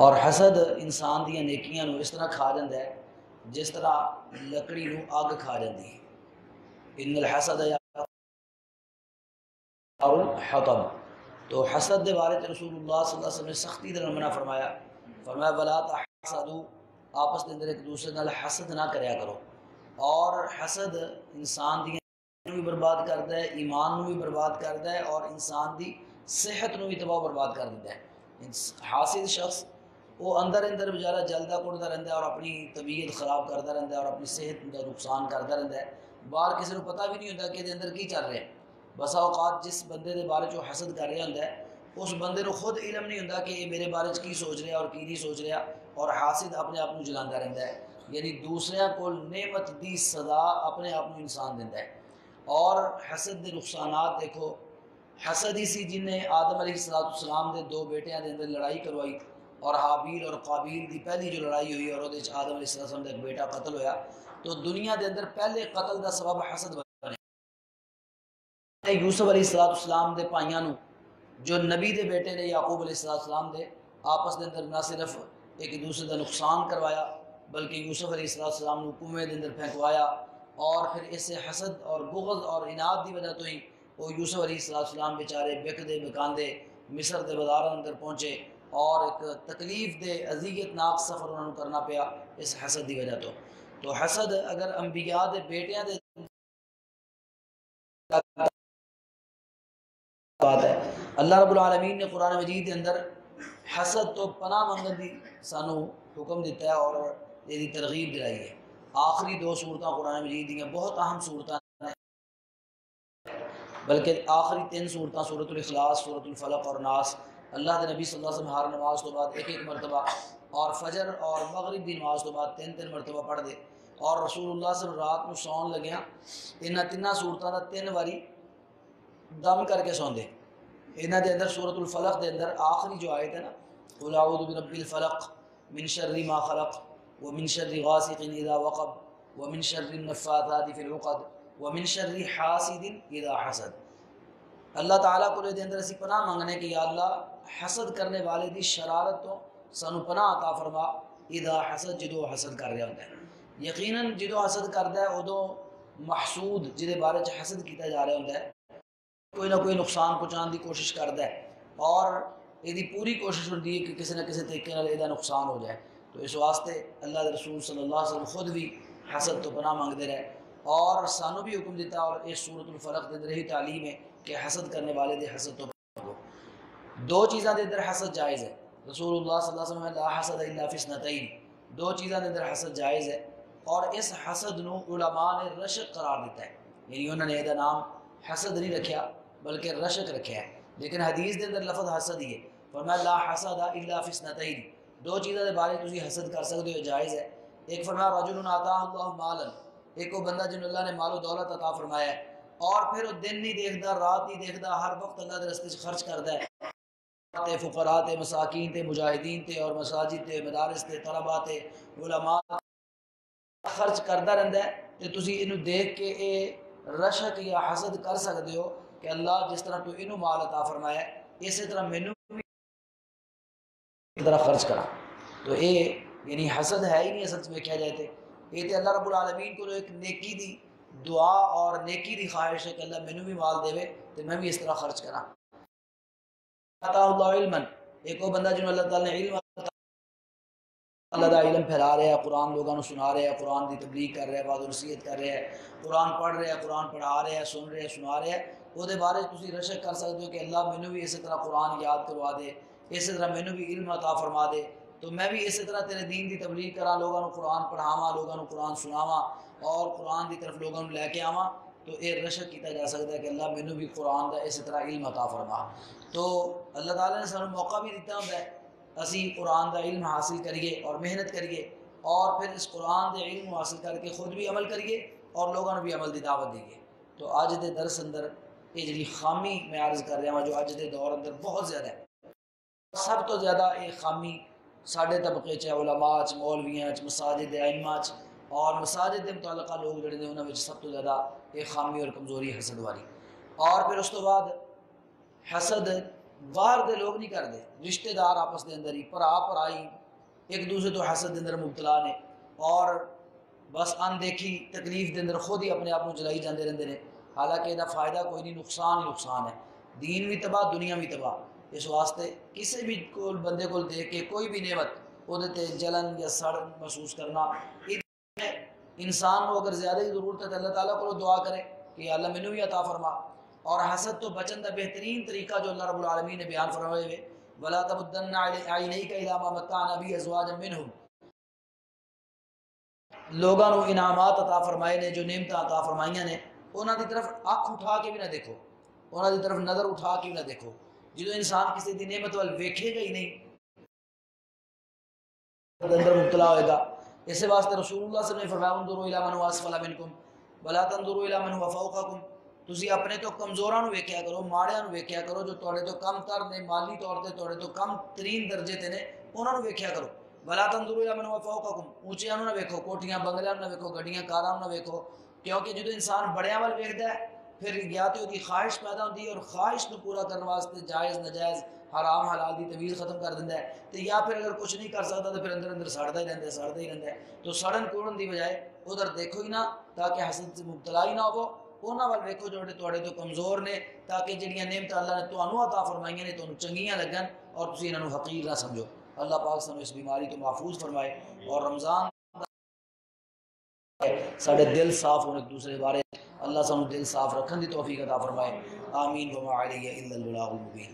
اور حسد انسان دیا نیکیاں نو اس طرح کھا جاتا ہے جس طرح لکڑی نو اگ کھا جاتی ہے۔ ان الحسد یأکل الحطب۔ تو حسد دے بارے میں رسول اللہ صلی اللہ علیہ وسلم نے سختی دے منع فرمایا، فرمایا ولا تحسدوا، آپس کے اندر ایک دوسرے نال حسد نہ کریا کرو۔ اور حسد انسان دی بھی برباد کرتا ہے، ایمان نو بھی برباد کرتا ہے، اور انسان دی صحت نو بھی تباہ برباد کر دیتا ہے۔ حاسد شخص وہ اندر بیچارہ جلدا کڑتا رہتا ہے اور اپنی طبیعت خراب کرتا رہتا ہے اور اپنی صحت کا نقصان کرتا رہتا ہے، باہر کسی کو پتہ بھی نہیں ہوتا کہ اندر کی چل رہا ہے۔ بسا اوقات جس بندے دے بارے جو حسد کر رہا ہوتا ہے اس بندے کو خود علم نہیں ہوتا کہ یہ میرے بارے کی سوچ رہا اور کی نہیں سوچ رہا، اور حاسد اپنے آپ کو جلاتا رہتا ہے، یعنی دوسرے کو نعمت دی سزا اپنے آپ کو انسان دیتا ہے۔ اور حسد کے نقصانات دیکھو، حسد ہی سی جن نے آدم علیہ السلام دے دو بیٹیاں دے اندر لڑائی کروائی، اور حابیل اور قابیل دی پہلی جو لڑائی ہوئی اور آدم علیہ السلام کا ایک بیٹا قتل ہویا، تو دنیا دے اندر پہلے قتل دا سبب حسد بنے۔ یوسف علیہ السلام دے پائیاں نو جو نبی دے بیٹے نے یعقوب علیہ السلام دے آپس دے اندر نہ صرف ایک دوسرے کا نقصان کروایا بلکہ یوسف علیہ السلام نو کنویں دے اندر پھینکوایا، اور پھر اس سے حسد اور بغض اور عناد دی وجہ تو ہی وہ یوسف علیہ السلام بیچارے بکدے بکاندے مصر دے بازاراں اندر پہنچے، اور ایک تکلیف دے اذیت ناک سفر انہوں کرنا پیا اس حسد دی وجہ تو حسد اگر انبیاء دے بیٹیاں دے بات ہے۔ اللہ رب العالمین نے قرآن مجید کے اندر حسد تو پناہ منگن دی سانو حکم دیتا ہے اور یہ ترغیب دلائی ہے۔ آخری دو صورتاں قرآن مجید دیا بہت اہم صورتاں ہیں، بلکہ آخری تین صورتاں سورۃ الاخلاص، سورۃ الفلق اور ناس، اللہ کے نبی صلی اللہ علیہ وسلم ہر نماز تو بعد ایک مرتبہ، اور فجر اور مغرب دی نماز تو بعد تین مرتبہ پڑھ دے، اور رسول اللہ صلی اللہ علیہ وسلم رات کو سون لگیا انہاں تیناں صورتاں دا 3 واری دم کر کے سوندے۔ انہاں دے اندر سورۃ الفلق دے اندر آخری جو آیت ہے نا، قل اعوذ برب الفلق من شر ما خلق ومن شر غاسق اذا وقب ومن شر النفاثات في العقد ومن شر حاسد اذا حسد۔ اللہ تعالیٰ کو دے اندر اسی پناہ مانگنے کہ یا اللہ حسد کرنے والے دی شرارت تو سانو پناہ عطا فرما، اذا حسد جدو حسد کر رہا ہوتا ہے۔ یقیناً جدو حسد کرتا ہے ادو محسود جدے بارے چ حسد کیتا جا رہا ہوتا ہے کوئی نہ کوئی نقصان پہنچان دی کوشش کرتا ہے، اور یہ پوری کوشش ہوتی ہے کہ کسی نہ کسی طریقے یہ نقصان ہو جائے۔ تو اس واسطے اللہ کے رسول صلی اللہ علیہ وسلم خود بھی حسد تو پناہ مانگتے رہے، اور سانو بھی حکم دیتا، اور اس سورۃ الفلق کے اندر یہی تعلیم ہے کہ حسد کرنے والے دے حسد تو پناہ۔ دو چیزاں دے اندر حسد جائز ہے، رسول اللہ صلی اللہ علیہ وسلم لا حسد الا فی اثنتین، دو چیزاں دے اندر حسد جائز ہے، اور اس حسد نو علماء نے رشک قرار دیتا ہے، یعنی انہوں نے یہ نام حسد نہیں رکھیا بلکہ رشک رکھا ہے، لیکن حدیث دے اندر لفظ حسد ہی ہے، فرمایا لا حسد الا فی اثنتین، دو چیزوں کے بارے تسی حسد کر سکتے ہو، جائز ہے۔ ایک فرمایا رجل آتاہ اللہ مالا، ایک وہ بندہ جن اللہ نے مال و دولت عطا فرمایا ہے، اور پھر وہ دن نہیں دیکھتا رات نہیں دیکھتا، ہر وقت اللہ کے رستے سے خرچ کرتا ہے، فقراء تے مساکین تے مجاہدین تے اور مساجد تے مدارس تے طلباء تے علماء خرچ کرتا رہتا ہے، تو تسی انہوں دیکھ کے اے رشک یا حسد کر سکتے ہو کہ اللہ جس طرح تو انہوں مال عطا فرمایا ہے اسی طرح مینوں بھی اس طرح خرچ کرا۔ تو اے یعنی حسد ہے ہی نہیں اصل میں کیا جائے تھے، یہ تو اللہ رب العالمین کو ایک نیکی دی دعا اور نیکی دی خواہش ہے کہ اللہ مینوں بھی مال دے تو میں بھی اس طرح خرچ کرا۔ عطا اللہ علما، ایک وہ بندہ جنہوں اللہ تعالیٰ نے علم اللہ دا علم پھیلا رہا ہے، قرآن لوگوں کو سنا رہا ہے، قرآن دی تبلیغ کر رہا ہے، وعظ و نصیحت کر رہا ہے، قرآن پڑھ رہا ہے، قرآن پڑھا رہا ہے، سن رہا ہے، سنا رہا ہے، وہ دے بارے تسی رشک کر سکتے ہو کہ اللہ مینوں بھی اسی طرح قرآن یاد کروا دے، اسی طرح مینوں بھی علم عطا فرما دے، تو میں بھی اسی طرح تیرے دین دی تبلیغ کراں، لوگوں کو قرآن پڑھاواں، لوگوں کو قرآن سناواں، اور قرآن دی طرف لوگوں کو لے کے آواں، تو یہ رشک کیتا جا سکتا ہے کہ اللہ مینوں بھی قرآن دا اسی طرح علم عطا فرما۔ تو اللہ تعالیٰ نے سانوں موقع بھی دیتا ہوتا ہے اسی قرآن دا علم حاصل کریے اور محنت کریے، اور پھر اس قرآن دے علم حاصل کر کے خود بھی عمل کریے اور لوگوں نے بھی عمل دی دعوت دیئے۔ تو آج دے درس اندر یہ جڑی خامی میں عرض کر رہا ہوں جو آج دے دور اندر بہت زیادہ ہے، سب تو زیادہ یہ خامی ساڈے طبقے چ علماء چ مولویاں چ مساجد ائمہ چ اور مساجد کے متعلقہ لوگ جڑے نے انہاں وچ سب تو زیادہ یہ خامی اور کمزوری حسد والی۔ اور پھر اس تو بعد حسد باہر دے لوگ نہیں کرتے، رشتہ دار آپس دے اندر ہی بھرا بھرائی ایک دوسرے تو حسد دے اندر مبتلا نے، اور بس ان دیکھی تکلیف دے اندر خود ہی اپنے آپ کو جلائی جاندے رہندے نے، حالانکہ یہ فائدہ کوئی نہیں، نقصان ہی نقصان ہے، دین بھی تباہ دنیا بھی تباہ۔ اس واسطے کسی بھی بندے کو دیکھ کے کوئی بھی نعمت وہ جلن یا سڑ محسوس کرنا، انسان کو اگر زیادہ ہی ضرورت ہے تو اللہ تعالیٰ کو دعا کرے کہ اللہ مینوں بھی عطا فرما۔ اور حسد تو بچن کا بہترین طریقہ جو اللہ رب العالمین نے بیان فرمائے ہوئے وَلَا تَمُدَّنَّ عَيْنَيْكَ إِلَىٰ مَا مَتَّعْنَا بِهِ أَزْوَاجًا مِّنْهُمْ، لوگاں نو انعامات عطا فرمائے نے، جو نعمتیں عطا فرمائیاں نے، انہاں دی طرف اکھ اٹھا کے بھی نہ دیکھو، انہاں دی طرف نظر اٹھا کے بھی نہ دیکھو۔ جدو انسان کسی دی نعمت وال ویکھے گا ہی نہیں اندر مبتلا ہوئے گا۔ اس واسطے رسول اللہ صلی اللہ علیہ وسلم نے فرمایا انظروا الی من هو اسفل منکم ولا تنظروا الی من هو فوقکم، تسی اپنے تو کمزوراں نو ویکھیا کرو، ماڑیاں نو ویکھیا کرو، جو تواڈے تو کم تر نے، مالی طور تے تواڈے تو کم ترین درجے تے نے، انہاں نو ویکھیا کرو۔ ولا تنظروا الی من هو فوقکم، اونچیاں نو نہ ویکھو، کوٹھیاں بنگلیاں نو نہ ویکھو، گڈیاں کاراں نو نہ ویکھو، کیونکہ جدو انسان بڑیاں وال ویکھدا ہے پھر یا تو دی خواہش پیدا ہوندی ہے، اور خواہش نو پورا کرنے واسطے جائز ناجائز حرام حلال دی تمیز ختم کر دیندا ہے، تے یا پھر اگر کچھ نہیں کر سکتا تو پھر اندر اندر سڑدا ہی رہندا ہے۔ تو سڑن کوڑن دی بجائے ادھر دیکھو ہی نہ، تاکہ حسد سے مبتلا ہی نہ ہو، انہاں وال ویکھو جو تواڈے تو کمزور نے، تاکہ جڑیاں نعمتاں اللہ نے تانوں عطا فرمائیاں نے تانوں چنگیاں لگن اور تسی انہاں نو حقیر نہ سمجھو۔ اللہ پاک سانوں اس بیماری تو محفوظ فرمائے، اور رمضان ساڈے دل صاف ہونے ایک دوسرے بارے اللہ سانوں دل صاف رکھن دی توفیق عطا فرمائے۔ آمین وما علیہ الا البلاغ المبین۔